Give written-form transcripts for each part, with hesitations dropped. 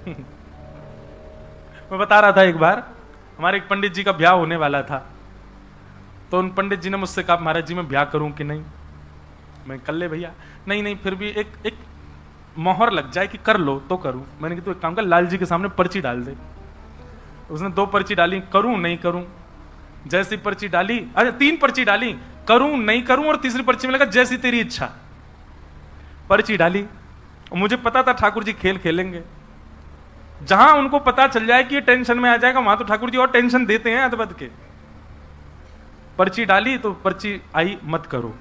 मैं बता रहा था, एक बार हमारे एक पंडित जी का ब्याह होने वाला था, तो उन पंडित जी ने मुझसे कहा महाराज जी मैं ब्याह करूं कि नहीं। मैं कर ले भैया। नहीं नहीं, फिर भी एक मोहर लग जाए कि कर लो तो करूं। मैंने कहा तो एक काम कर, लाल जी के सामने पर्ची डाल दे। उसने 2 पर्ची डाली, करूं नहीं करूं। जैसी पर्ची डाली, अरे 3 पर्ची डाली, करूं नहीं करूं, और तीसरी पर्ची में लगा जैसी तेरी इच्छा। पर्ची डाली, मुझे पता था ठाकुर जी खेल खेलेंगे। जहां उनको पता चल जाए कि ये टेंशन में आ जाएगा, वहां तो ठाकुर जी और टेंशन देते हैं अदबद के। पर्ची डाली तो पर्ची आई मत करो।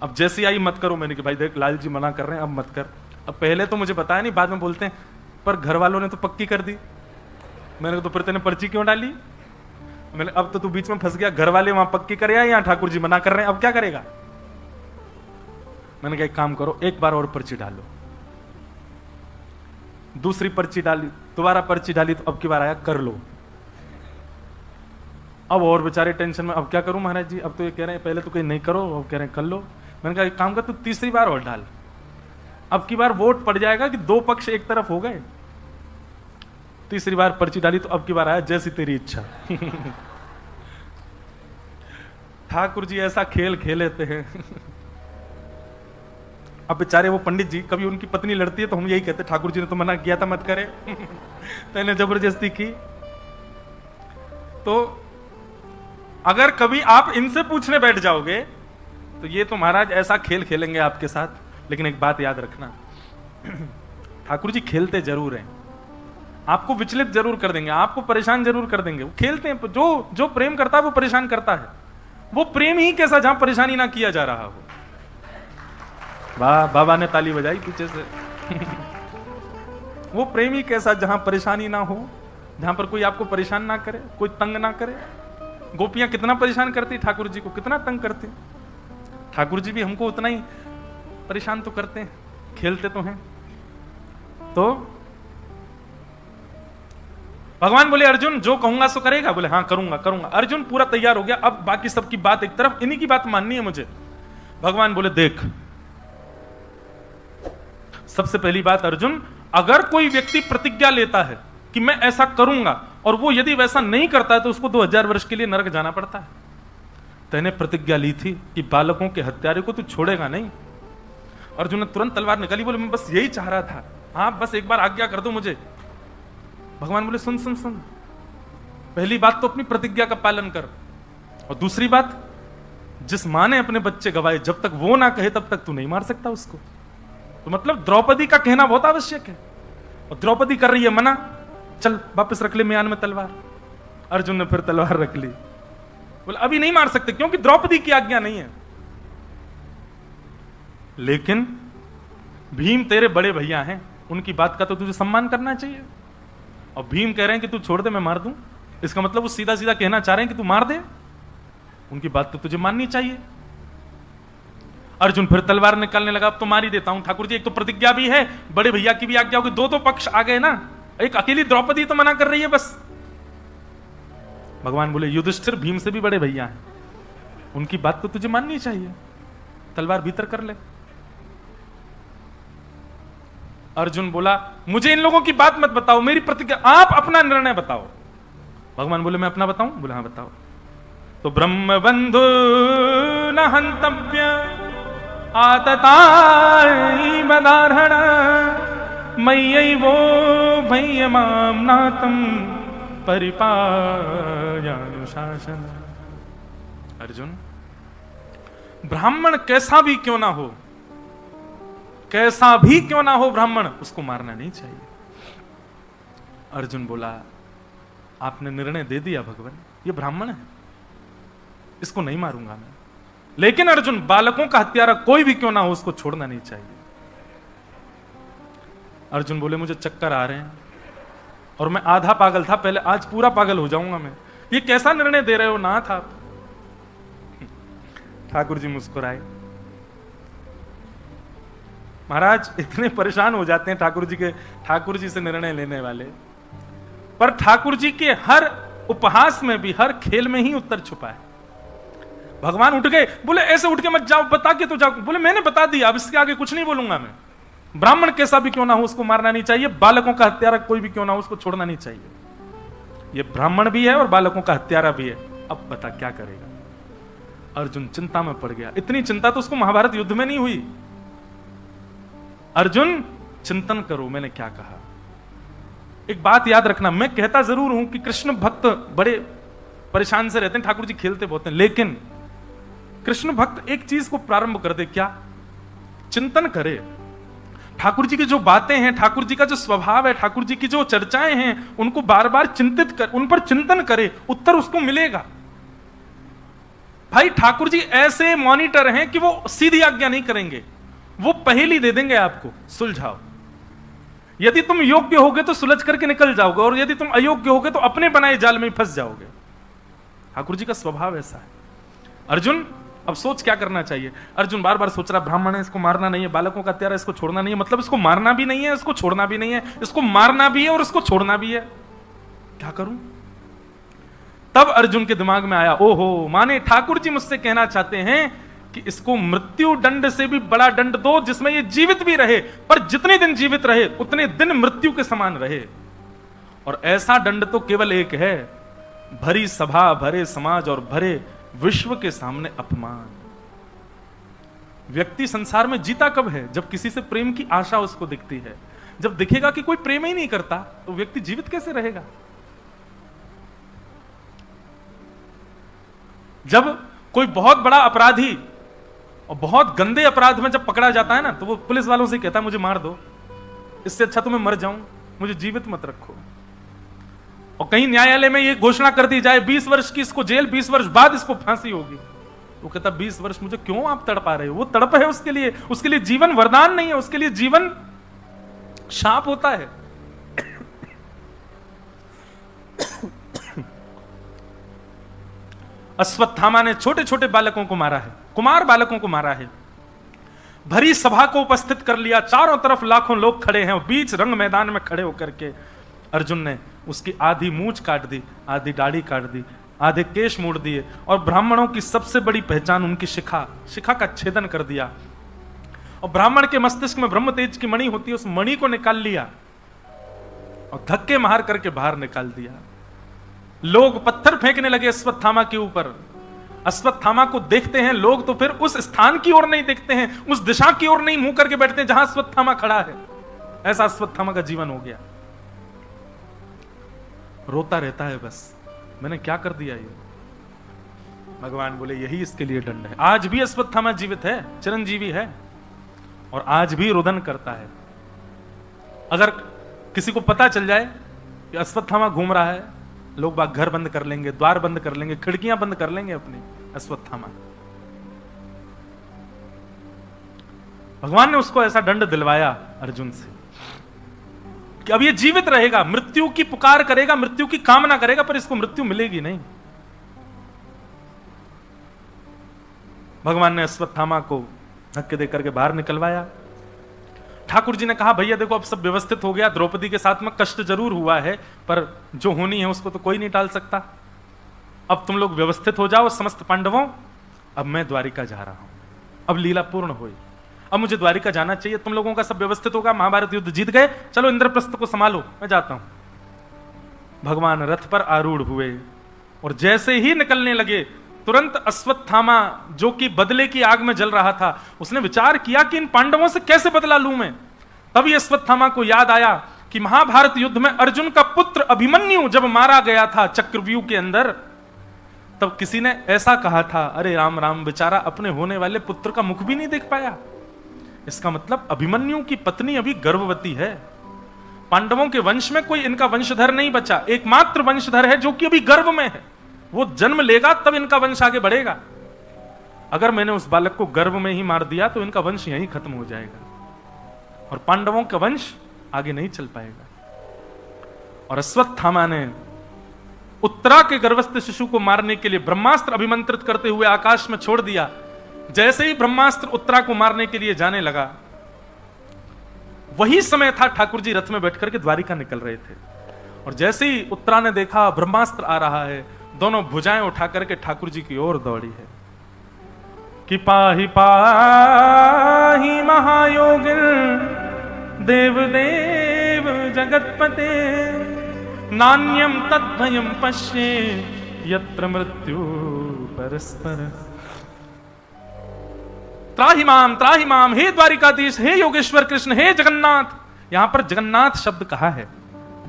अब जैसी आई मत करो, मैंने कि भाई देख लाल जी मना कर रहे हैं, अब मत कर। अब पहले तो मुझे बताया नहीं, बाद में बोलते हैं पर घर वालों ने तो पक्की कर दी। मैंने कहा तो फिर तेने पर्ची क्यों डाली? मैंने अब तो तू बीच में फंस गया, घर वाले वहां पक्की करे या यहाँ ठाकुर जी मना कर रहे हैं, अब क्या करेगा? मैंने कहा एक काम करो, एक बार और पर्ची डालो। दूसरी पर्ची डाली, दोबारा पर्ची डाली, तो अब की बार आया कर लो। अब और बेचारे टेंशन में, अब क्या करूं महाराज जी, अब तो ये कह रहे हैं पहले तो कहीं नहीं करो, अब कह रहे हैं कर लो। मैंने कहा एक काम कर, तू तीसरी बार और डाल, अब की बार वोट पड़ जाएगा कि 2 पक्ष एक तरफ हो गए। तीसरी बार पर्ची डाली तो अब की बार आया जैसी तेरी इच्छा। ठाकुर जी ऐसा खेल खेलेते हैं। अब बेचारे वो पंडित जी, कभी उनकी पत्नी लड़ती है तो हम यही कहते ठाकुर जी ने तो मना किया था मत करे। मैंने जबरदस्ती की। तो अगर कभी आप इनसे पूछने बैठ जाओगे तो ये तो महाराज ऐसा खेल खेलेंगे आपके साथ। लेकिन एक बात याद रखना, ठाकुर जी खेलते जरूर हैं, आपको विचलित जरूर कर देंगे, आपको परेशान जरूर कर देंगे। वो खेलते हैं, जो प्रेम करता है वो परेशान करता है। वो प्रेम ही कैसा जहां परेशानी ना किया जा रहा हो। वाह, बाबा ने ताली बजाई पीछे से। वो प्रेम ही कैसा जहां परेशानी ना हो, जहां पर कोई आपको परेशान ना करे, कोई तंग ना करे। गोपियां कितना परेशान करती ठाकुर जी को, कितना तंग करती। ठाकुर जी भी हमको उतना ही परेशान तो करते हैं, खेलते तो हैं। तो भगवान बोले अर्जुन जो कहूंगा सो करेगा? बोले हाँ करूंगा करूंगा। अर्जुन पूरा तैयार हो गया, अब बाकी सबकी बात एक तरफ, इन्हीं की बात माननी है मुझे। भगवान बोले देख, सबसे पहली बात अर्जुन, अगर कोई व्यक्ति प्रतिज्ञा लेता है कि मैं ऐसा करूंगा और वो यदि वैसा नहीं करता है तो उसको 2000 वर्ष के लिए नरक जाना पड़ता है। तैने प्रतिज्ञा ली थी कि बालकों के हत्यारे को तू छोड़ेगा नहीं। अर्जुन ने तुरंत तलवार निकाली, बोले मैं बस यही चाह रहा था, हाँ बस एक बार आज्ञा कर दो मुझे। भगवान बोले सुन सुन सुन, पहली बात तो अपनी प्रतिज्ञा का पालन कर, और दूसरी बात, जिस मां ने अपने बच्चे गवाए जब तक वो ना कहे तब तक तू नहीं मार सकता उसको। तो मतलब द्रौपदी का कहना बहुत आवश्यक है, और द्रौपदी कर रही है मना, चल वापस रख ले म्यान में तलवार। अर्जुन ने फिर तलवार रख ली, बोले अभी नहीं मार सकते क्योंकि द्रौपदी की आज्ञा नहीं है। लेकिन भीम तेरे बड़े भैया हैं, उनकी बात का तो तुझे सम्मान करना चाहिए। और भीम कह रहे हैं कि तू छोड़ दे मैं मार दूं, इसका मतलब वो सीधा सीधा कहना चाह रहे हैं कि तू मार दे, उनकी बात तो तुझे माननी चाहिए। अर्जुन फिर तलवार निकालने लगा, अब तो मार ही देता हूं ठाकुर जी, एक तो प्रतिज्ञा भी है, बड़े भैया की भी आज्ञा होगी, दो पक्ष आ गए ना, एक अकेली द्रौपदी तो मना कर रही है बस। भगवान बोले युधिष्ठिर भीम से भी बड़े भैया हैं, उनकी बात तो तुझे माननी चाहिए, तलवार भीतर कर ले। अर्जुन बोला मुझे इन लोगों की बात मत बताओ, मेरी प्रतिज्ञा, आप अपना निर्णय बताओ। भगवान बोले मैं अपना बताऊं? बोले हाँ बताओ। तो ब्रह्म बंधु न हंतव्य आतताई बदारहण मय्यै वो भय्य माम नातम परिपायानुशासन। अर्जुन, ब्राह्मण कैसा भी क्यों ना हो, कैसा भी क्यों ना हो ब्राह्मण, उसको मारना नहीं चाहिए। अर्जुन बोला आपने निर्णय दे दिया भगवान, ये ब्राह्मण है, इसको नहीं मारूंगा मैं। लेकिन अर्जुन, बालकों का हत्यारा कोई भी क्यों ना हो, उसको छोड़ना नहीं चाहिए। अर्जुन बोले मुझे चक्कर आ रहे हैं और मैं आधा पागल था पहले, आज पूरा पागल हो जाऊंगा मैं, ये कैसा निर्णय दे रहे हो नाथ आप। ठाकुर जी मुस्कुराए। महाराज इतने परेशान हो जाते हैं ठाकुर जी से निर्णय लेने वाले, पर ठाकुर जी के हर उपहास में भी, हर खेल में ही उत्तर छुपा है। भगवान उठ गए, बोले ऐसे उठ के मत जाओ, बता के तो जाओ। बोले मैंने बता दिया, अब इसके आगे कुछ नहीं बोलूंगा मैं। ब्राह्मण कैसा भी क्यों ना हो उसको मारना नहीं चाहिए, बालकों का हत्यारा कोई भी क्यों ना हो उसको छोड़ना नहीं चाहिए। ये ब्राह्मण भी है और बालकों का हत्यारा भी है। अब बता क्या करेगा। अर्जुन चिंता में पड़ गया। इतनी चिंता तो उसको महाभारत युद्ध में नहीं हुई। अर्जुन चिंतन करो मैंने क्या कहा। एक बात याद रखना, मैं कहता जरूर हूं कि कृष्ण भक्त बड़े परेशान से रहते हैं, ठाकुर जी खेलते बहुत हैं, लेकिन कृष्ण भक्त एक चीज को प्रारंभ कर दे, क्या? चिंतन करे। ठाकुर जी की जो बातें हैं, ठाकुर जी का जो स्वभाव है, ठाकुर जी की जो चर्चाएं हैं, उनको बार बार चिंतित कर, उन पर चिंतन करे, उत्तर उसको मिलेगा। भाई ठाकुर जी ऐसे मॉनिटर हैं कि वो सीधी आज्ञा नहीं करेंगे, वो पहेली दे देंगे आपको, सुलझाओ। यदि तुम योग्य होगे तो सुलझ करके निकल जाओगे, और यदि तुम अयोग्य होगे तो अपने बनाए जाल में फंस जाओगे। ठाकुर जी का स्वभाव ऐसा है। अर्जुन अब सोच क्या करना चाहिए। अर्जुन बार बार सोच रहा, ब्राह्मण है इसको मारना नहीं है, बालकों का हत्यारा इसको छोड़ना नहीं है, मतलब इसको मारना भी नहीं है, इसको छोड़ना भी नहीं है, इसको मारना भी है और इसको छोड़ना भी है, क्या करूं? तब अर्जुन के दिमाग में आया, ओहो, माने ठाकुर जी मुझसे कहना चाहते हैं कि इसको मृत्यु दंड से भी बड़ा दंड दो, जिसमें ये जीवित भी रहे, पर जितने दिन जीवित रहे उतने दिन मृत्यु के समान रहे। और ऐसा दंड तो केवल एक है, भरी सभा, भरे समाज और भरे विश्व के सामने अपमान। व्यक्ति संसार में जीता कब है? जब किसी से प्रेम की आशा उसको दिखती है। जब दिखेगा कि कोई प्रेम ही नहीं करता तो व्यक्ति जीवित कैसे रहेगा? जब कोई बहुत बड़ा अपराधी और बहुत गंदे अपराध में जब पकड़ा जाता है ना, तो वो पुलिस वालों से कहता है मुझे मार दो, इससे अच्छा तो मैं मर जाऊं, मुझे जीवित मत रखो। और कहीं न्यायालय में ये घोषणा कर दी जाए 20 वर्ष की इसको जेल, 20 वर्ष बाद इसको फांसी होगी, वो कहता 20 वर्ष मुझे क्यों आप तड़पा रहे हो? वो तड़प है उसके लिए जीवन वरदान नहीं है, उसके लिए जीवन शाप होता है। अश्वत्थामा ने छोटे छोटे बालकों को मारा है, कुमार बालकों को मारा है, भरी सभा को उपस्थित कर लिया, चारों तरफ लाखों लोग खड़े हैं, और बीच रंग मैदान में खड़े होकर के अर्जुन ने उसकी आधी मूंछ काट दी, आधी दाढ़ी काट दी, आधे केश मोड़ दिए, और ब्राह्मणों की सबसे बड़ी पहचान उनकी शिखा का छेदन कर दिया। और ब्राह्मण के मस्तिष्क में ब्रह्म तेज की मणि होती है, उस मणि को निकाल लिया और धक्के मार करके बाहर निकाल दिया। लोग पत्थर फेंकने लगे अश्वत्थामा के ऊपर। अश्वत्थामा को देखते हैं लोग तो फिर उस स्थान की ओर नहीं देखते हैं, उस दिशा की ओर नहीं मुंह करके बैठते हैं जहां अश्वत्थामा खड़ा है। ऐसा अश्वत्थामा का जीवन हो गया। रोता रहता है बस, मैंने क्या कर दिया ये। भगवान बोले यही इसके लिए दंड है। आज भी अश्वत्थामा जीवित है, चिरंजीवी है, और आज भी रुदन करता है। अगर किसी को पता चल जाए कि अश्वत्थामा घूम रहा है, लोग बाग घर बंद कर लेंगे, द्वार बंद कर लेंगे, खिड़कियां बंद कर लेंगे अपनी। अश्वत्थामा, भगवान ने उसको ऐसा दंड दिलवाया अर्जुन से कि अब ये जीवित रहेगा, मृत्यु की पुकार करेगा, मृत्यु की कामना करेगा, पर इसको मृत्यु मिलेगी नहीं। भगवान ने अश्वत्थामा को धक्के देकर के बाहर निकलवाया। ठाकुर जी ने कहा भैया देखो अब सब व्यवस्थित हो गया, द्रौपदी के साथ में कष्ट जरूर हुआ है, पर जो होनी है उसको तो कोई नहीं टाल सकता। अब तुम लोग व्यवस्थित हो जाओ समस्त पांडवों, अब मैं द्वारिका जा रहा हूं, अब लीला पूर्ण हुई, अब मुझे द्वारिका जाना चाहिए, तुम लोगों का सब व्यवस्थित होगा, महाभारत युद्ध जीत गए, चलो इंद्रप्रस्थ को संभालो, मैं जाता हूं। भगवान रथ पर आरूढ़ हुए और जैसे ही निकलने लगे, तुरंत अश्वत्थामा जो कि बदले की आग में जल रहा था, उसने विचार किया कि इन पांडवों से कैसे बदला लूं मैं। तभी अश्वत्थामा को याद आया कि महाभारत युद्ध में अर्जुन का पुत्र अभिमन्यु जब मारा गया था चक्रव्यूह के अंदर, तब किसी ने ऐसा कहा था, अरे राम राम, बेचारा अपने होने वाले पुत्र का मुख भी नहीं देख पाया। इसका मतलब अभिमन्यु की पत्नी अभी गर्भवती है। पांडवों के वंश में कोई इनका वंशधर नहीं बचा, एकमात्र वंशधर है जो कि अभी गर्भ में है, वो जन्म लेगा तब इनका वंश आगे बढ़ेगा। अगर मैंने उस बालक को गर्भ में ही मार दिया तो इनका वंश यहीं खत्म हो जाएगा और पांडवों का वंश आगे नहीं चल पाएगा। और अश्वत्थामा ने उत्तरा के गर्भस्थ शिशु को मारने के लिए ब्रह्मास्त्र अभिमंत्रित करते हुए आकाश में छोड़ दिया। जैसे ही ब्रह्मास्त्र उत्तरा को मारने के लिए जाने लगा, वही समय था ठाकुर जी रथ में बैठकर के द्वारिका निकल रहे थे। और जैसे ही उत्तरा ने देखा ब्रह्मास्त्र आ रहा है, दोनों भुजाएं उठा करके ठाकुर जी की ओर दौड़ी है कि पाहि पाहि महायोगिन देव देव जगत्पते नान्यम तद्भयम पश्ये यत्र मृत्यु परस्पर। त्राहि माम, हे द्वारिकाधीश, हे योगेश्वर कृष्ण, हे जगन्नाथ। यहां पर जगन्नाथ शब्द कहा है,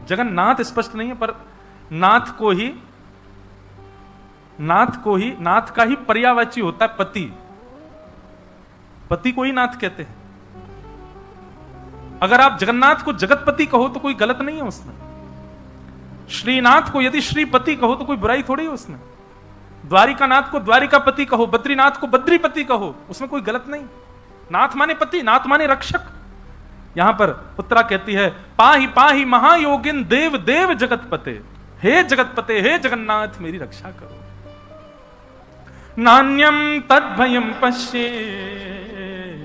जगन्नाथ स्पष्ट नहीं है, पर नाथ को ही नाथ का ही पर्यायवाची होता है पति। पति को ही नाथ कहते हैं। अगर आप जगन्नाथ को जगतपति कहो तो कोई गलत नहीं है उसमें। श्रीनाथ को यदि श्रीपति कहो तो कोई बुराई थोड़ी है उसमें। द्वारिकानाथ को द्वारिकापति कहो, बद्रीनाथ को बद्रीपति कहो, उसमें कोई गलत नहीं। नाथ माने पति, नाथ माने रक्षक। यहां पर उत्तरा कहती है, पाहि पाहि महायोगिन देव देव जगतपते, हे जगतपते, हे जगन्नाथ, मेरी रक्षा करो। नान्यम तद्भयम पश्ये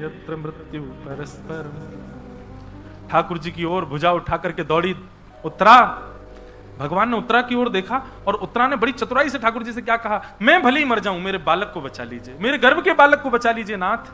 यत्र मृत्यु परस्पर। ठाकुर जी की ओर भुजा उठा करके दौड़ी उत्तरा। भगवान ने उत्तरा की ओर देखा और उत्तरा ने बड़ी चतुराई से ठाकुर जी से क्या कहा, मैं भले ही मर जाऊं, मेरे बालक को बचा लीजिए, मेरे गर्भ के बालक को बचा लीजिए नाथ।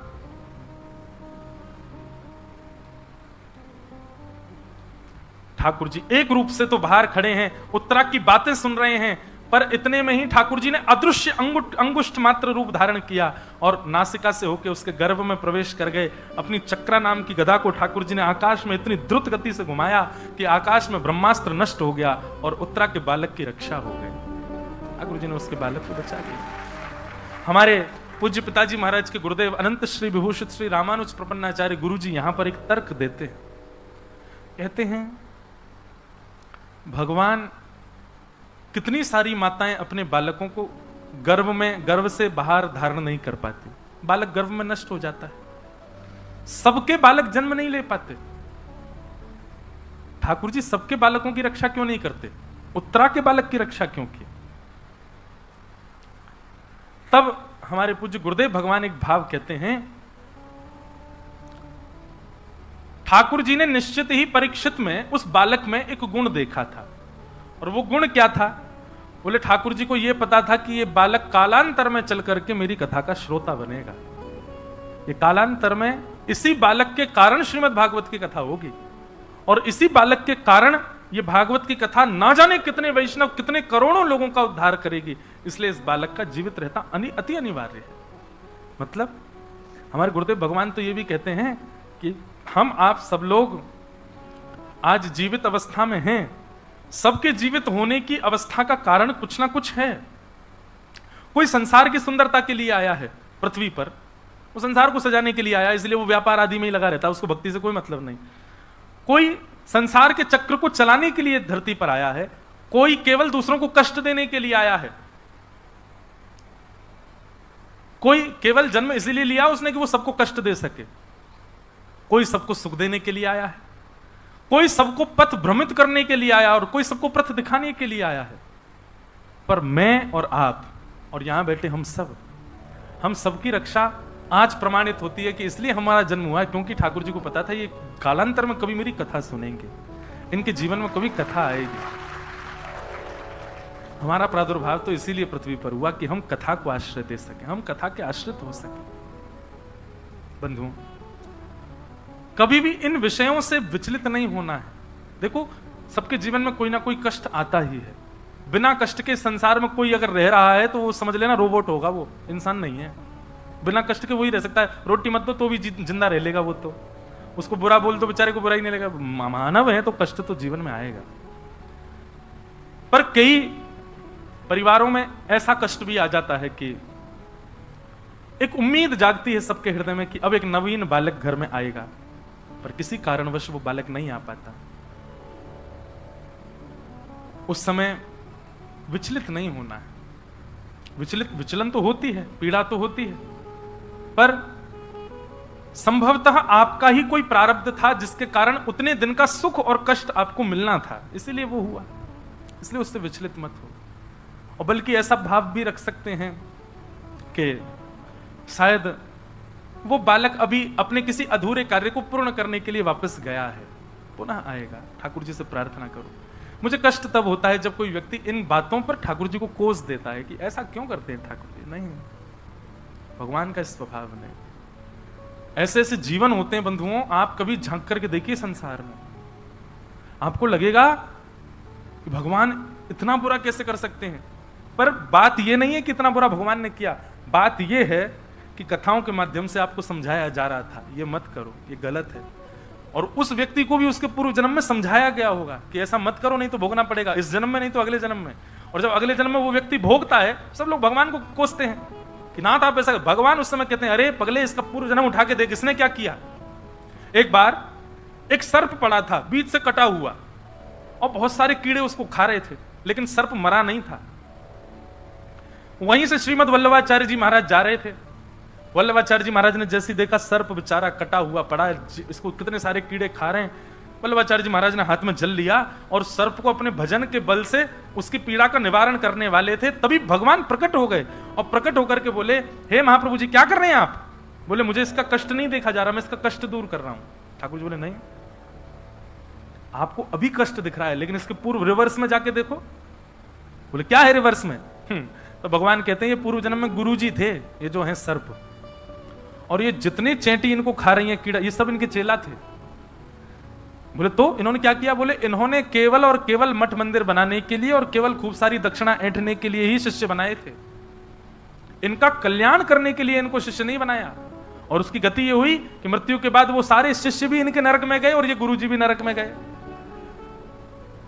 ठाकुर जी एक रूप से तो बाहर खड़े हैं, उत्तरा की बातें सुन रहे हैं, पर इतने में ही ठाकुर जी ने अदृश्य अंगुष्ठ मात्र रूप धारण किया और नासिका से होकर उसके गर्भ में प्रवेश कर गए। अपनी चक्रा नाम की गदा को ठाकुर जी ने आकाश में इतनी द्रुत गति से घुमाया कि आकाश में ब्रह्मास्त्र नष्ट हो गया और उत्तरा के बालक की रक्षा हो गई। ठाकुर जी ने उसके बालक को बचा लिया। हमारे पूज्य पिताजी महाराज के गुरुदेव अनंत श्री विभूषित श्री रामानुज प्रपन्नाचार्य गुरु जी यहां पर एक तर्क देते हैं। कहते हैं, भगवान कितनी सारी माताएं अपने बालकों को गर्भ से बाहर धारण नहीं कर पाती, बालक गर्भ में नष्ट हो जाता है। सबके बालक जन्म नहीं ले पाते। ठाकुर जी सबके बालकों की रक्षा क्यों नहीं करते, उत्तरा के बालक की रक्षा क्यों की? तब हमारे पूज्य गुरुदेव भगवान एक भाव कहते हैं, ठाकुर जी ने निश्चित ही परीक्षित में उस बालक में एक गुण देखा था। और वो गुण क्या था? बोले ठाकुर जी को यह पता था कि ये बालक कालांतर में चल करके मेरी कथा का श्रोता बनेगा। ये कालांतर में इसी बालक के कारण श्रीमद् भागवत की कथा होगी और इसी बालक के कारण ये भागवत की कथा ना जाने कितने वैष्णव, कितने करोड़ों लोगों का उद्धार करेगी। इसलिए इस बालक का जीवित रहता अति अनिवार्य है। मतलब हमारे गुरुदेव भगवान तो ये भी कहते हैं कि हम आप सब लोग आज जीवित अवस्था में हैं। सबके जीवित होने की अवस्था का कारण कुछ ना कुछ है। कोई संसार की सुंदरता के लिए आया है पृथ्वी पर, वो संसार को सजाने के लिए आया, इसलिए वो व्यापार आदि में ही लगा रहता है, उसको भक्ति से कोई मतलब नहीं। कोई संसार के चक्र को चलाने के लिए धरती पर आया है, कोई केवल दूसरों को कष्ट देने के लिए आया है, कोई केवल जन्म इसीलिए लिया उसने कि वो सबको कष्ट दे सके, कोई सबको सुख देने के लिए आया है, कोई सबको पथ भ्रमित करने के लिए आया और कोई सबको पथ दिखाने के लिए आया है। पर मैं और आप और यहां बैठे हम सबकी रक्षा आज प्रमाणित होती है कि इसलिए हमारा जन्म हुआ है, क्योंकि ठाकुर जी को पता था ये कालांतर में कभी मेरी कथा सुनेंगे, इनके जीवन में कभी कथा आएगी। हमारा प्रादुर्भाव तो इसीलिए पृथ्वी पर हुआ कि हम कथा को आश्रय दे सके, हम कथा के आश्रित हो सके। बंधुओं, कभी भी इन विषयों से विचलित नहीं होना है। देखो, सबके जीवन में कोई ना कोई कष्ट आता ही है। बिना कष्ट के संसार में कोई अगर रह रहा है तो वो समझ लेना रोबोट होगा, वो इंसान नहीं है। बिना कष्ट के वही रह सकता है। रोटी मत दो तो भी जिंदा रह लेगा वो, तो उसको बुरा बोल दो बेचारे को बुरा ही नहीं लगेगा। मानव है तो कष्ट तो जीवन में आएगा। पर कई परिवारों में ऐसा कष्ट भी आ जाता है कि एक उम्मीद जागती है सबके हृदय में कि अब एक नवीन बालक घर में आएगा, पर किसी कारणवश वो बालक नहीं आ पाता। उस समय विचलित नहीं होना है। विचलन तो होती है, पीड़ा तो होती है, पर संभवतः आपका ही कोई प्रारब्ध था जिसके कारण उतने दिन का सुख और कष्ट आपको मिलना था, इसीलिए वो हुआ। इसलिए उससे विचलित मत हो। और बल्कि ऐसा भाव भी रख सकते हैं कि शायद वो बालक अभी अपने किसी अधूरे कार्य को पूर्ण करने के लिए वापस गया है, पुनः आएगा। ठाकुर जी से प्रार्थना करो। मुझे कष्ट तब होता है जब कोई व्यक्ति इन बातों पर ठाकुर जी को कोस देता है कि ऐसा क्यों करते हैं ठाकुर जी। नहीं, भगवान का स्वभाव नहीं। ऐसे ऐसे जीवन होते हैं बंधुओं, आप कभी झांक करके देखिए संसार में, आपको लगेगा कि भगवान इतना बुरा कैसे कर सकते हैं। पर बात यह नहीं है कि इतना बुरा भगवान ने किया, बात यह है कि कथाओं के माध्यम से आपको समझाया जा रहा था ये मत करो, ये गलत है। और उस व्यक्ति को भी उसके पूर्व जन्म में समझाया गया होगा कि ऐसा मत करो, नहीं तो भोगना पड़ेगा, इस जन्म में नहीं तो अगले जन्म में। और जब अगले जन्म में वो व्यक्ति भोगता है, सब लोग भगवान को कोसते हैं कि नाथ आप ऐसा, भगवान उस समय कहते हैं अरे पगले इसका पूर्व जन्म उठा के देख इसने क्या किया। एक बार एक सर्प पड़ा था बीच से कटा हुआ और बहुत सारे कीड़े उसको खा रहे थे, लेकिन सर्प मरा नहीं था। वहीं से श्रीमद वल्लभाचार्य जी महाराज जा रहे थे। वल्लभाचार्य जी महाराज ने जैसे देखा सर्प बेचारा कटा हुआ पड़ा है, इसको कितने सारे कीड़े खा रहे हैं, वल्लभाचार्य जी महाराज ने हाथ में जल लिया और सर्प को अपने भजन के बल से उसकी पीड़ा का निवारण करने वाले थे। तभी भगवान प्रकट हो गए और प्रकट होकर के बोले, हे महाप्रभु जी क्या कर रहे हैं आप? बोले मुझे इसका कष्ट नहीं देखा जा रहा, मैं इसका कष्ट दूर कर रहा हूं। ठाकुर जी बोले नहीं, आपको अभी कष्ट दिख रहा है, लेकिन इसके पूर्व रिवर्स में जाके देखो। बोले क्या है रिवर्स में? तो भगवान कहते हैं ये पूर्व जन्म में गुरु जी थे, ये जो है सर्प, और ये जितने चेंटी इनको खा रही है कीड़ा, ये सब इनके चेला थे। बोले तो इन्होंने क्या किया? बोले इन्होंने केवल और केवल मठ मंदिर बनाने के लिए और केवल खूब सारी दक्षिणा ऐंठने के लिए ही शिष्य बनाए थे, इनका कल्याण करने के लिए इनको शिष्य नहीं बनाया। और उसकी गति ये हुई कि मृत्यु के बाद वो सारे शिष्य भी इनके नरक में गए और ये गुरु जी भी नरक में गए।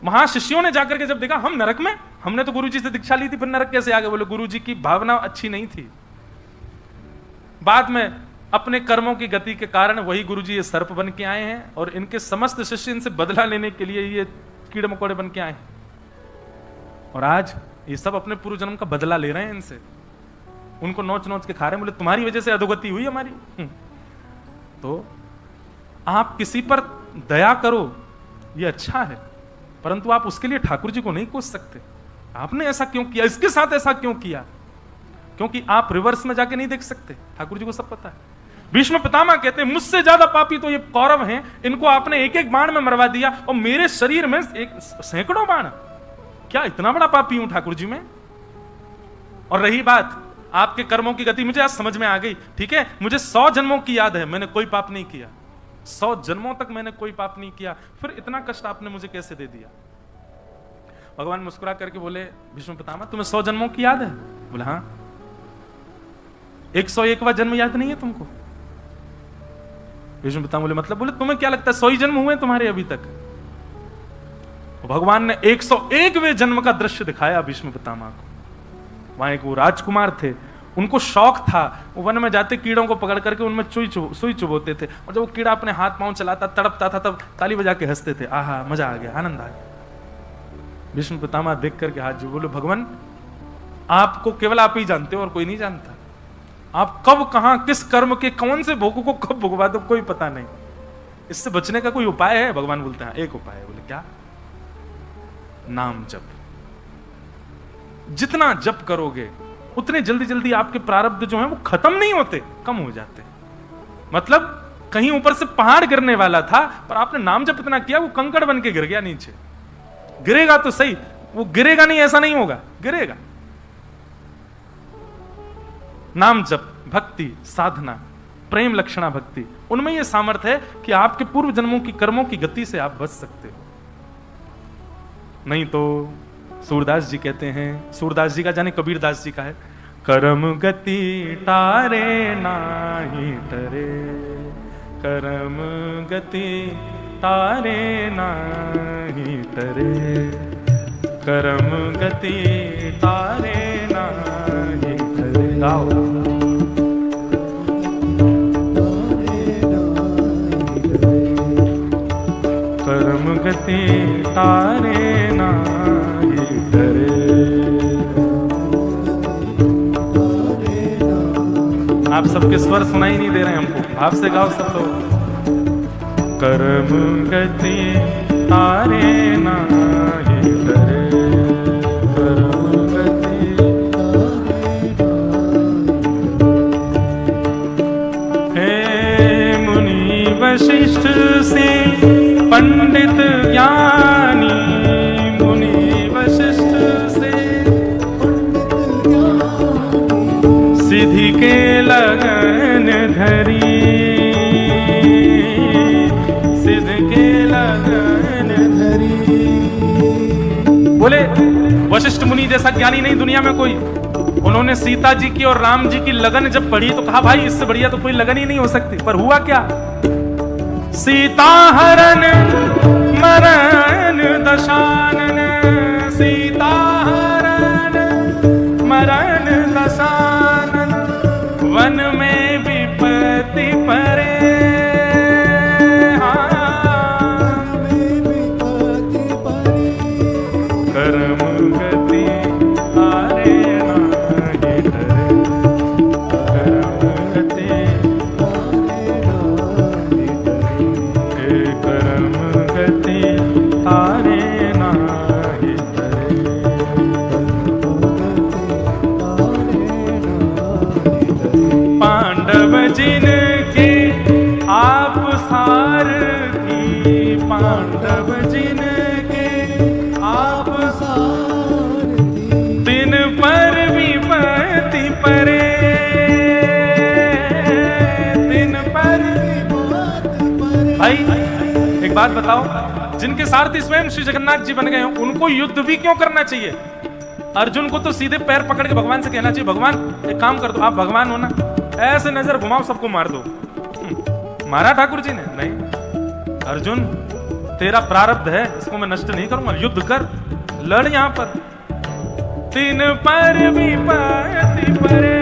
महाशिष्यों ने जाकर के जब देखा हम नरक में, हमने तो गुरु जी से दीक्षा ली थी, फिर नरक कैसे आ गए? बोले गुरु जी की भावना अच्छी नहीं थी। बाद में अपने कर्मों की गति के कारण वही गुरु जी ये सर्प बन के आए हैं और इनके समस्त शिष्य इनसे बदला लेने के लिए ये कीड़े मकोड़े बन के आए हैं। और आज ये सब अपने पूर्व जन्म का बदला ले रहे हैं इनसे, उनको नोच नोच के खा रहे हैं। बोले तुम्हारी वजह से अधोगति हुई हमारी। तो आप किसी पर दया करो ये अच्छा है, परंतु आप उसके लिए ठाकुर जी को नहीं कोस सकते। आपने ऐसा क्यों किया, इसके साथ ऐसा क्यों किया? क्योंकि आप रिवर्स में जाके नहीं देख सकते, ठाकुर जी को सब पता है। भीष्म पितामह कहते हैं मुझसे ज्यादा पापी तो ये कौरव हैं, इनको आपने एक एक बाण में मरवा दिया और मेरे शरीर में एक सैकड़ों बाण, क्या इतना बड़ा पापी हूं ठाकुर जी में? और रही बात आपके कर्मों की गति, मुझे आज समझ में आ गई। ठीक है, मुझे 100 जन्मों की याद है, मैंने कोई पाप नहीं किया, 100 जन्मों तक मैंने कोई पाप नहीं किया, फिर इतना कष्ट आपने मुझे कैसे दे दिया? भगवान मुस्कुरा करके बोले भीष्म पितामह तुम्हें 100 जन्मों की याद है? बोले हाँ। 101वां जन्म याद नहीं है तुमको? भीष्म पितामह बोले मतलब? बोले तुम्हें क्या लगता है 100 ही जन्म हुए तुम्हारे अभी तक? भगवान ने 101वें जन्म का दृश्य दिखाया भीष्म पितामह को। वहां एक वो राजकुमार थे, उनको शौक था, वो वन में जाते कीड़ों को पकड़ करके उनमें सुई चुभोते थे, और जब वो कीड़ा अपने हाथ पांव चलाता तड़पता था तब ताली बजा के हंसते थे, आहा मजा आ गया, आनंद आ गया। भीष्म पितामह देख करके हाथ जो बोले भगवान आपको केवल आप ही जानते हो और कोई नहीं जानता, आप कब कहां किस कर्म के कौन से भोग को कब भुगवा दो कोई पता नहीं, इससे बचने का कोई उपाय है? भगवान बोलते हैं एक उपाय है। बोले क्या? नाम जप। जितना जप करोगे उतने जल्दी जल्दी आपके प्रारब्ध जो हैं वो खत्म नहीं होते, कम हो जाते। मतलब कहीं ऊपर से पहाड़ गिरने वाला था पर आपने नाम जप इतना किया वो कंकड़ बन के गिर गया नीचे। गिरेगा तो सही, वो गिरेगा नहीं ऐसा नहीं होगा, गिरेगा। नाम जप, भक्ति, साधना, प्रेम लक्षणा भक्ति, उनमें यह सामर्थ्य है कि आपके पूर्व जन्मों की कर्मों की गति से आप बच सकते हो। नहीं तो सूरदास जी कहते हैं, सूरदास जी का जाने कबीरदास जी का है, कर्म गति तारे नाही टरे, कर्म गति तारे नाही टरे, कर्म गति तारे नाही टरे। गाओ कर्म गति तारे नाही टरे। आप सबके स्वर सुनाई नहीं दे रहे हमको, आपसे गाओ सब लोग। कर्म गति तारे नाही टरे, कर्म गति हे मुनि वशिष्ठ से पंडित ज्ञानी, मुनि वशिष्ठ से सिद्धि के लगन धरी, वशिष्ठ मुनि जैसा ज्ञानी नहीं दुनिया में कोई। उन्होंने सीता जी की और राम जी की लगन जब पढ़ी तो कहा भाई इससे बढ़िया तो कोई लगन ही नहीं हो सकती। पर हुआ क्या? सीता हरण मरण दशानन, सीता हरण मरण दशानन, वन में विपत्ति परे। जिनके आप सारथी, पांडव जिनके आप सारथी, दिन पर विपत्ति परे, दिन पर विपत्ति परे। भाई एक बात बताओ, जिनके सारथी स्वयं श्री जगन्नाथ जी बन गए हैं उनको युद्ध भी क्यों करना चाहिए? अर्जुन को तो सीधे पैर पकड़ के भगवान से कहना चाहिए, भगवान एक काम कर दो, आप भगवान हो ना, ऐसे नजर घुमाओ सबको मार दो। मारा ठाकुर जी ने? नहीं। अर्जुन तेरा प्रारब्ध है, इसको मैं नष्ट नहीं करूंगा, युद्ध कर, लड़ यहां पर। दिन पर विपत्ति परे,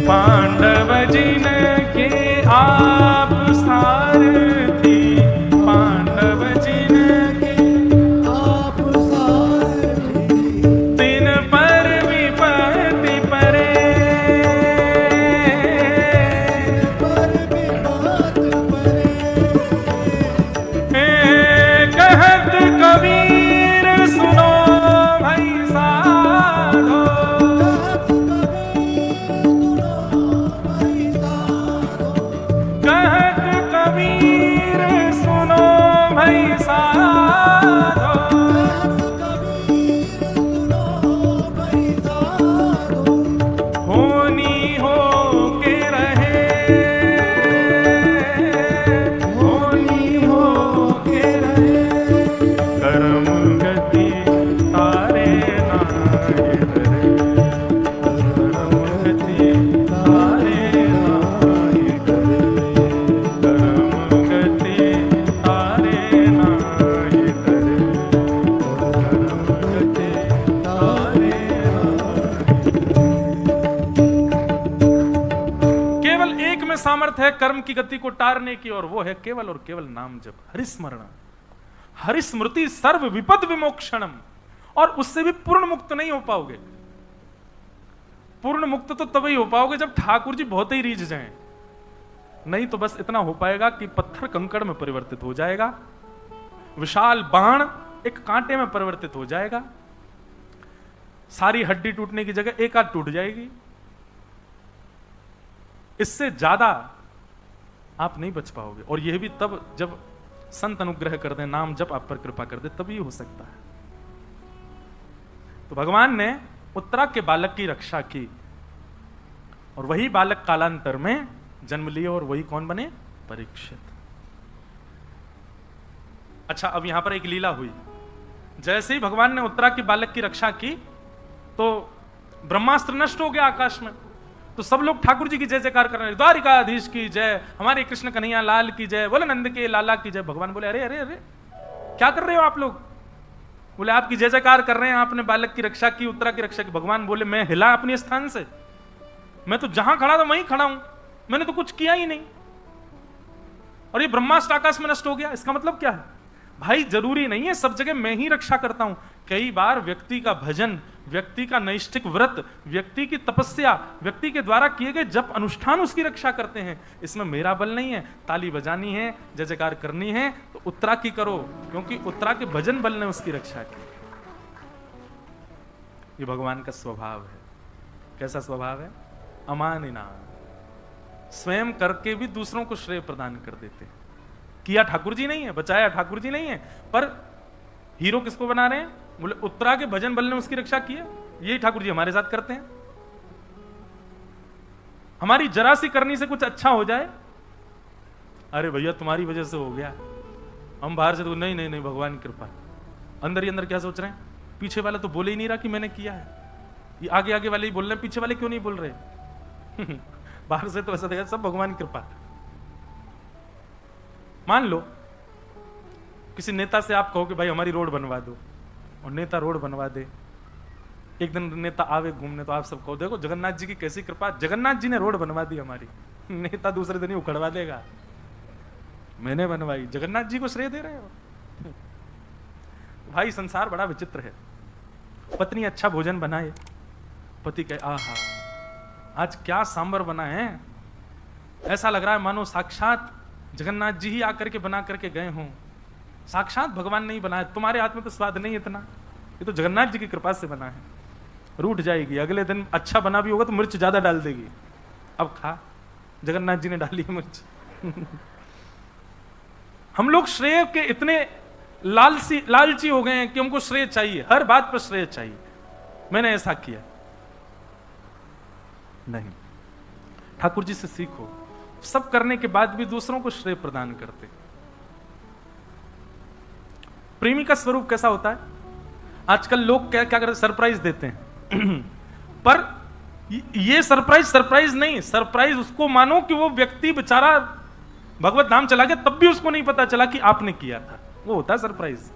पांडव जिनके आप सारथी, पांडव जिनके आप सारथी, दिन पर विपत्ति परे, पर विपत्ति परे। कहत कबीर सुनो भाई साधो, कहत कबीर सुनो भाई साधो, होनी हो के रहे, होनी हो के रहे, कर्म गति तारे नाये करे, कर्म गति तारे नाये करे, कर्म गति तारे नाये करे, कर्म गति तारे नाये। केवल एक में सामर्थ्य है कर्म की गति को टारने की, और वो है केवल और केवल नाम जप, हरिस्मरण, हरिस्मृति सर्व विपद विमोक्षणम। और उससे भी पूर्ण मुक्त नहीं हो पाओगे। पूर्ण मुक्त तो तभी हो पाओगे जब ठाकुर जी बहुत ही रीझ जाएं, नहीं तो बस इतना हो पाएगा कि पत्थर कंकड़ में परिवर्तित हो जाएगा, विशाल बाण एक कांटे में परिवर्तित हो जाएगा, सारी हड्डी टूटने की जगह एक आध टूट जाएगी। इससे ज्यादा आप नहीं बच पाओगे, और यह भी तब जब संत अनुग्रह कर दे, नाम जब आप पर कृपा कर दे, तभी हो सकता है। तो भगवान ने उत्तरा के बालक की रक्षा की, और वही बालक कालांतर में जन्म लिए, और वही कौन बने? परीक्षित। अच्छा, अब यहां पर एक लीला हुई। जैसे ही भगवान ने उत्तरा के बालक की रक्षा की तो ब्रह्मास्त्र नष्ट हो गया आकाश में। तो सब लोग ठाकुर जी की जय जयकार कर रहे हैं, द्वारिकाधीश की जय, हमारे कृष्ण कन्हैया लाल की जय, बोले नंद के लाला की जय। भगवान बोले अरे अरे अरे क्या कर रहे हो आप लोग? बोले आपकी जय जयकार कर रहे हैं, आपने बालक की रक्षा की, उत्तरा की रक्षा की। भगवान बोले मैं हिला अपने स्थान से? मैं तो जहां खड़ा था वहीं खड़ा हूं, मैंने तो कुछ किया ही नहीं, और ये ब्रह्मास्त्र आकाश में नष्ट हो गया। इसका मतलब क्या है? भाई जरूरी नहीं है सब जगह मैं ही रक्षा करता हूं। कई बार व्यक्ति का भजन, व्यक्ति का नैष्ठिक व्रत, व्यक्ति की तपस्या, व्यक्ति के द्वारा किए गए जप अनुष्ठान उसकी रक्षा करते हैं। इसमें मेरा बल नहीं है। ताली बजानी है, जय जयकार करनी है तो उत्तरा की करो, क्योंकि उत्तरा के भजन बल ने उसकी रक्षा की। ये भगवान का स्वभाव है। कैसा स्वभाव है? अमानिना, स्वयं करके भी दूसरों को श्रेय प्रदान कर देते हैं। किया ठाकुर जी नहीं है, बचाया ठाकुर जी नहीं है, पर हीरो किसको बना रहे हैं? बोले उत्तरा के भजन बल ने उसकी रक्षा की है। यही ठाकुर जी हमारे साथ करते हैं। हमारी जरा सी करनी से कुछ अच्छा हो जाए, अरे भैया तुम्हारी वजह से हो गया, हम बाहर से तो नहीं नहीं नहीं भगवान की कृपा, अंदर ही अंदर क्या सोच रहे हैं, पीछे वाला तो बोले ही नहीं रहा कि मैंने किया है, ये आगे आगे वाले ही बोल रहे हैं, पीछे वाले क्यों नहीं बोल रहे। बाहर से तो ऐसा देखा सब भगवान की कृपा। मान लो किसी नेता से आप कहो कि भाई हमारी रोड बनवा दो, और नेता रोड बनवा दे, एक दिन नेता आवे घूमने तो आप सब कहो देखो जगन्नाथ जी की कैसी कृपा, जगन्नाथ जी ने रोड बनवा दी हमारी। नेता दूसरे दिन ही उखड़वा देगा, मैंने बनवाई, जगन्नाथ जी को श्रेय दे रहे हो। भाई संसार बड़ा विचित्र है। पत्नी अच्छा भोजन बनाए, पति कहे आहा आज क्या सांबर बना है, ऐसा लग रहा है मानो साक्षात जगन्नाथ जी ही आकर के बना करके गए हों, साक्षात भगवान नहीं बनाया, तुम्हारे हाथ में तो स्वाद नहीं इतना, ये तो जगन्नाथ जी की कृपा से बना है। रूठ जाएगी, अगले दिन अच्छा बना भी होगा तो मिर्च ज्यादा डाल देगी, अब खा जगन्नाथ जी ने डाली मिर्च। हम लोग श्रेय के इतने लालची हो गए हैं कि हमको श्रेय चाहिए, हर बात पर श्रेय चाहिए, मैंने ऐसा किया। नहीं, ठाकुर जी से सीखो, सब करने के बाद भी दूसरों को श्रेय प्रदान करते। प्रेमी का स्वरूप कैसा होता है, आजकल लोग क्या क्या करते, सरप्राइज देते हैं। पर ये सरप्राइज नहीं, सरप्राइज उसको मानो कि वो व्यक्ति बेचारा भगवत नाम चला गया तब भी उसको नहीं पता चला कि आपने किया था, वो होता है सरप्राइज।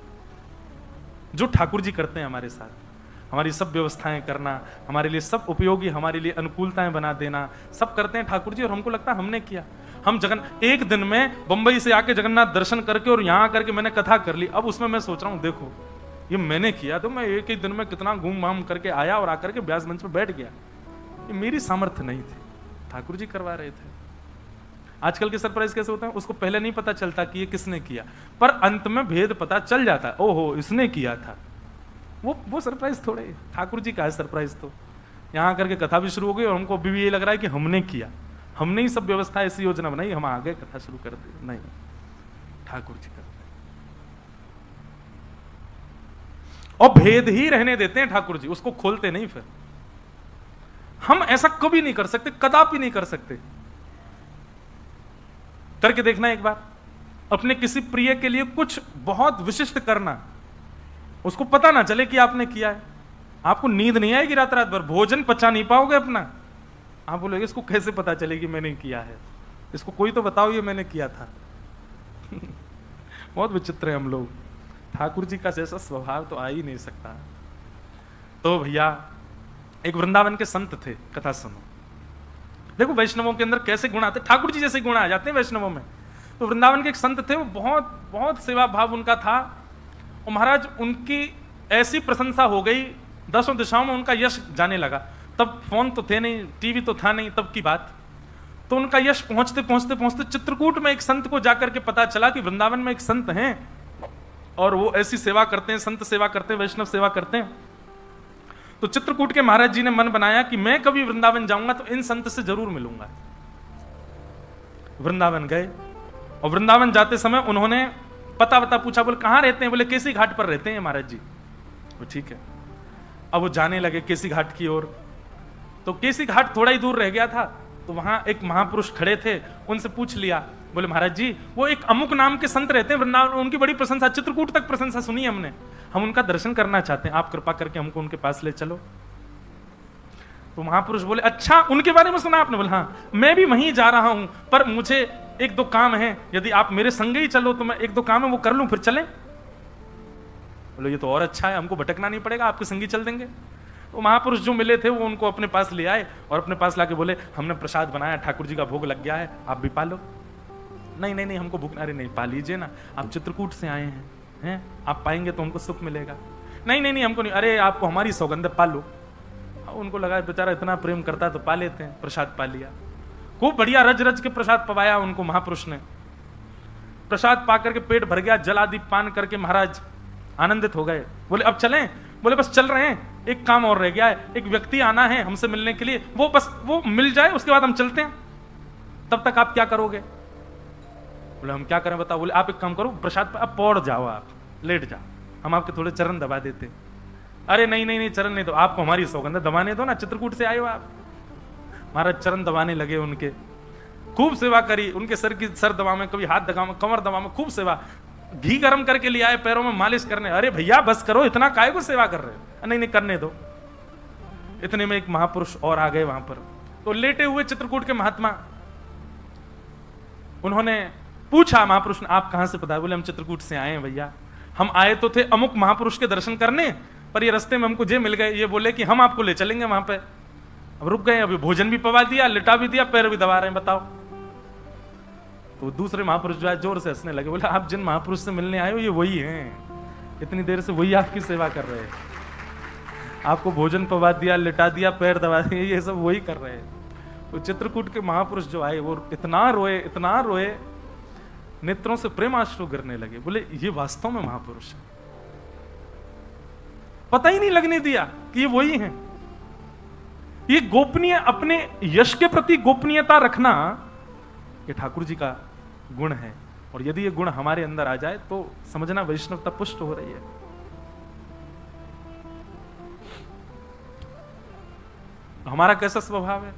जो ठाकुर जी करते हैं हमारे साथ, हमारी सब व्यवस्थाएं करना, हमारे लिए सब उपयोगी, हमारे लिए अनुकूलताएं बना देना, सब करते हैं ठाकुर जी, और हमको लगता है हमने किया। हम एक दिन में बंबई से आके जगन्नाथ दर्शन करके और यहां आकर के मैंने कथा कर ली, अब उसमें मैं सोच रहा हूं देखो ये मैंने किया, तो मैं एक ही दिन में कितना घूम घाम करके आया और आकर के व्यास मंच पे बैठ गया, ये मेरी सामर्थ्य नहीं थी, ठाकुर जी करवा रहे थे। आजकल के सरप्राइज कैसे होते हैं, उसको पहले नहीं पता चलता कि ये किसने किया, पर अंत में भेद पता चल जाता है, ओहो इसने किया था। वो सरप्राइज थोड़े, ठाकुर जी का है सरप्राइज। तो यहाँ करके कथा भी शुरू हो गई और हमको अभी भी ये लग रहा है कि हमने किया, हमने ही सब व्यवस्था ऐसी योजना बनाई, हम आ गए कथा शुरू कर दी। नहीं, ठाकुर जी करते हैं, और भेद ही रहने देते हैं ठाकुर जी, उसको खोलते नहीं। फिर हम ऐसा कभी नहीं कर सकते, कदापि नहीं कर सकते। करके देखना एक बार, अपने किसी प्रिय के लिए कुछ बहुत विशिष्ट करना, उसको पता ना चले कि आपने किया है, आपको नींद नहीं आएगी रात रात भर, भोजन पचा नहीं पाओगे अपना, आप बोलोगे इसको कैसे पता चलेगी मैंने किया है, इसको कोई तो बताओ ये मैंने किया था। बहुत विचित्र है हम लोग, ठाकुर जी का जैसा स्वभाव तो आ ही नहीं सकता। तो भैया एक वृंदावन के संत थे, कथा सुनो, देखो वैष्णवों के अंदर कैसे गुण आते, ठाकुर जी जैसे गुण आ जाते हैं वैष्णवों में। तो वृंदावन के एक संत थे, वो बहुत बहुत सेवा भाव उनका था, और महाराज उनकी ऐसी प्रशंसा हो गई, दसों दिशाओं में उनका यश जाने लगा। तब फोन तो थे नहीं, टीवी तो था नहीं तब की बात, तो उनका यश पहुंचते पहुंचते पहुंचते चित्रकूट में एक संत को जाकर के पता चला कि वृंदावन में एक संत हैं और वो ऐसी सेवा करते हैं, संत सेवा करते हैं, वैष्णव सेवा करते हैं। तो चित्रकूट के महाराज जी ने मन बनाया कि मैं कभी वृंदावन जाऊंगा तो इन संत से जरूर मिलूंगा। वृंदावन गए, और वृंदावन जाते समय उन्होंने पता पूछा, बोले कहां रहते हैं, बोले केसी घाट पर रहते हैं महाराज जी। वो ठीक है, अब वो जाने लगे केसी घाट की ओर। तो केसी घाट थोड़ा ही दूर रह गया था, तो वहां एक महापुरुष खड़े थे, उनसे पूछ लिया, बोले महाराज जी वो एक अमुक नाम के संत रहते हैं वृंदावन, उनकी बड़ी प्रशंसा, चित्रकूट तक प्रशंसा सुनी हमने, हम उनका दर्शन करना चाहते हैं, आप कृपा करके हमको उनके पास ले चलो। तो महापुरुष बोले अच्छा उनके बारे में सुना आपने, बोले हाँ मैं भी वहीं जा रहा हूं, पर मुझे एक दो काम है, यदि आप मेरे संग ही चलो तो मैं एक दो काम है वो कर लूं, फिर चलें। बोले ये तो और अच्छा है, हमको भटकना नहीं पड़ेगा, आपके संगी चल देंगे। तो महापुरुष जो मिले थे वो उनको अपने पास ले आए और अपने पास लाके बोले हमने प्रसाद बनाया, ठाकुर जी का भोग लग गया है, आप भी पा लो। नहीं नहीं नहीं हमको भूख, अरे नहीं पा लीजिए ना, आप चित्रकूट से आए हैं, आप पाएंगे तो हमको सुख मिलेगा। नहीं नहीं नहीं हमको नहीं, अरे आपको हमारी सौगंध पा लो। उनको लगा बेचारा इतना प्रेम करता है तो पा लेते हैं, प्रसाद पा लिया, खूब बढ़िया रज रज के प्रसाद पवाया उनको महापुरुष ने। प्रसाद पा करके पेट भर गया, जल आदि पान करके महाराज आनंदित हो गए। बोले अब चलें, बोले बस चल रहे हैं, एक काम और रह गया है, एक व्यक्ति आना है हमसे मिलने के लिए, वो बस वो मिल जाए उसके बाद हम चलते हैं, तब तक आप क्या करोगे? बोले हम क्या करें बताओ। बोले आप एक काम करो, प्रसाद पर आप पौड़ जाओ, आप लेट जाओ, हम आपके थोड़े चरण दबा देते। अरे नहीं नहीं नहीं चरण नहीं, तो आपको हमारी सौगंध दबाने दो ना, चित्रकूट से आए हो आप। महाराज चरण दबाने लगे उनके, खूब सेवा करी, उनके सर की सर दबा में, कभी हाथ दबा में, कमर दबा में, खूब सेवा। घी गर्म करके ले आए, पैरों में मालिश करने। अरे भैया बस करो, इतना काहे को सेवा कर रहे हो? नहीं नहीं करने दो। इतने में एक महापुरुष और आ गए वहां पर। तो लेटे हुए चित्रकूट के महात्मा, उन्होंने पूछा महापुरुष ने, आप कहां से पता है? बोले हम चित्रकूट से आए हैं भैया। हम आए तो थे अमुक महापुरुष के दर्शन करने, पर ये रास्ते में हमको जे मिल गए, ये बोले कि हम आपको ले चलेंगे वहां पे। अब रुक गए, अभी भोजन भी पवा दिया, लिटा भी दिया, पैर भी दबा रहे हैं, बताओ। तो दूसरे महापुरुष जो है जोर से हंसने लगे, बोले आप जिन महापुरुष से मिलने आए हो ये वही हैं, इतनी देर से वही आपकी सेवा कर रहे हैं, आपको भोजन पवा दिया, लिटा दिया, पैर दबा दिए, ये सब वही कर रहे हैं। तो चित्रकूट के महापुरुष जो आए वो इतना रोए, नेत्रों से प्रेमाश्रु गिरने लगे। बोले ये वास्तव में महापुरुष है, पता ही नहीं लगने दिया कि ये वही हैं। ये गोपनीय, अपने यश के प्रति गोपनीयता रखना ये ठाकुर जी का गुण है। और यदि ये गुण हमारे अंदर आ जाए तो समझना वैष्णवता पुष्ट हो रही है। हमारा कैसा स्वभाव है?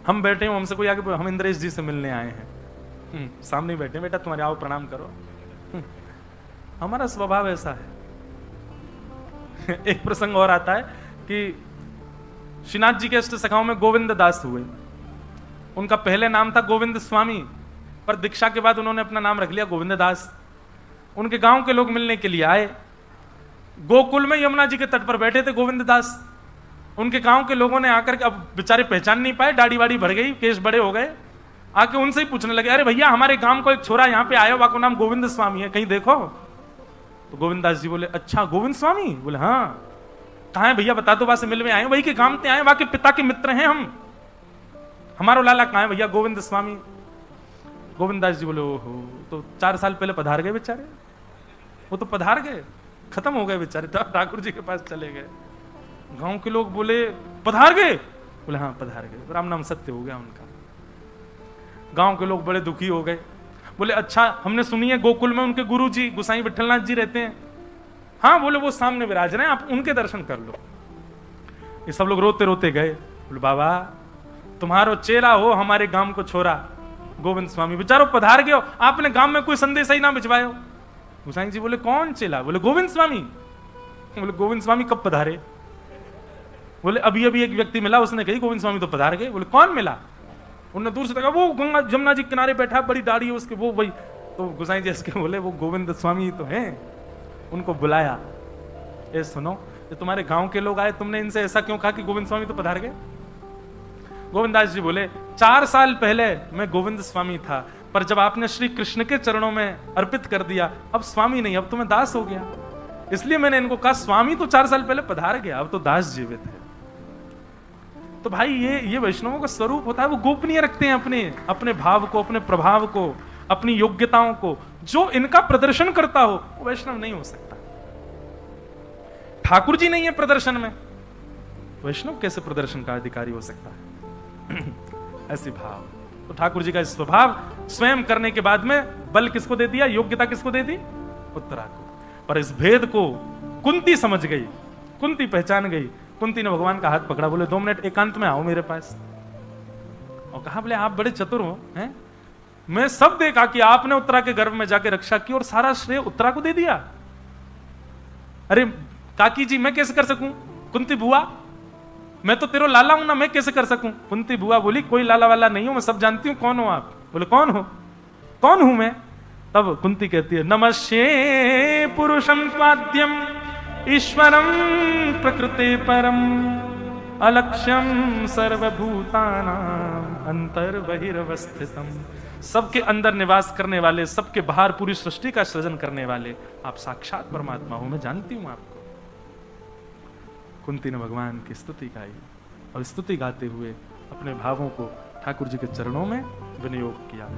हम बैठे हो, हमसे कोई आगे, हम इंद्रेश जी से मिलने आए हैं, सामने बैठे, बेटा तुम्हारे आओ प्रणाम करो। हमारा स्वभाव ऐसा है। एक प्रसंग और आता है कि श्रीनाथ जी के अष्ट सखाओं में गोविंद दास हुए। उनका पहले नाम था गोविंद स्वामी, पर दीक्षा के बाद उन्होंने अपना नाम रख लिया गोविंद दास। उनके गांव के लोग मिलने के लिए आए। गोकुल में यमुना जी के तट पर बैठे थे गोविंद दास। उनके गांव के लोगों ने आकर के, अब बेचारे पहचान नहीं पाए, दाढ़ी वाड़ी भर गई, केस बड़े हो गए, आके उनसे ही पूछने लगे, अरे भैया हमारे गांव को एक छोरा यहाँ पे आया, वहां का नाम गोविंद स्वामी है, कहीं देखो। तो गोविंद दास जी बोले, अच्छा गोविंद स्वामी? बोले हाँ। कहाँ है भैया, बता दो, वहां से मिलने आए, वही के काम पे आए, वहां के पिता के मित्र हैं हम, हमारा लाला कहाँ है भैया? गोविंद स्वामी। गोविंद दास जी बोले, ओहो, तो 4 साल पहले पधार गए बेचारे, वो तो पधार गए, खत्म हो गए बेचारे, ठाकुर जी के पास चले गए। गांव के लोग बोले, पधार गए? बोले हाँ पधार गए, राम नाम सत्य हो गया उनका। गांव के लोग बड़े दुखी हो गए। बोले अच्छा, हमने सुनी है गोकुल में उनके गुरु जी गोसाई विठलनाथ जी रहते हैं। हाँ, बोले वो सामने विराज रहे हैं, आप उनके दर्शन कर लो। ये सब लोग रोते रोते गए। बोले बाबा तुम्हारो चेला हो, हमारे गांव को छोरा गोविंद स्वामी, बेचारो पधार गए हो, आपने गांव में कोई संदेश ही ना भिजवायो। गोसाई जी बोले कौन चेला? बोले गोविंद स्वामी। बोले गोविंद स्वामी कब पधारे? बोले अभी अभी एक व्यक्ति मिला, उसने कही गोविंद स्वामी तो पधार गए। बोले कौन मिला? उन्होंने दूर से देखा, वो गंगा जमुना जी किनारे बैठा, बड़ी दाढ़ी है उसके, वो वही। तो गोसाई जी इसके बोले वो गोविंद स्वामी तो हैं। उनको बुलाया, ये सुनो, ये तुम्हारे गांव के लोग आए, तुमने इनसे ऐसा क्यों कहा कि गोविंद स्वामी तो पधार गए? गोविंद दास जी बोले 4 साल पहले मैं गोविंद स्वामी था, पर जब आपने श्री कृष्ण के चरणों में अर्पित कर दिया, अब स्वामी नहीं, अब तो मैं दास हो गया, इसलिए मैंने इनको कहा स्वामी तो 4 साल पहले पधार गया, अब तो दास जीवित है। तो भाई ये वैष्णवों का स्वरूप होता है, वो गोपनीय रखते हैं अपने भाव को, अपने प्रभाव को, अपनी योग्यताओं को। जो इनका प्रदर्शन करता हो वो वैष्णव नहीं हो सकता। ठाकुर जी नहीं है प्रदर्शन में, वैष्णव कैसे प्रदर्शन का अधिकारी हो सकता है? ऐसी भाव। तो ठाकुर जी का स्वभाव स्वयं करने के बाद में बल किसको दे दिया, योग्यता किसको दे दी? उत्तरा को। पर इस भेद को कुंती समझ गई, कुंती पहचान गई। कुंती ने भगवान का हाथ पकड़ा, बोले 2 मिनट एकांत में आओ मेरे पास। और कहा, बोले आप बड़े चतुर हो, हैं? मैं सब देखा कि आपने उत्तरा के गर्भ में जाके रक्षा की और सारा श्रेय उत्तरा को दे दिया। अरे काकी जी मैं कैसे कर सकूं? कुंती बुआ मैं तो तेरो लाला हूं ना, मैं कैसे कर सकूं? कुंती बुआ बोली कोई लाला वाला नहीं हूं, मैं सब जानती हूं, कौन हो आप? बोले कौन हो? कौन हूं मैं? तब कुंती कहती है, नमस्ये पुरुषम स्वाद्यम ईश्वरम प्रकृते परम अलक्ष्यम सर्वभूतानां अंतर्बहिर्वस्थितम। सबके अंदर निवास करने वाले, सबके बाहर पूरी सृष्टि का सृजन करने वाले आप साक्षात परमात्मा हो, मैं जानती हूं आपको। कुंती ने भगवान की स्तुति गाई और स्तुति गाते हुए अपने भावों को ठाकुर जी के चरणों में विनियोग किया।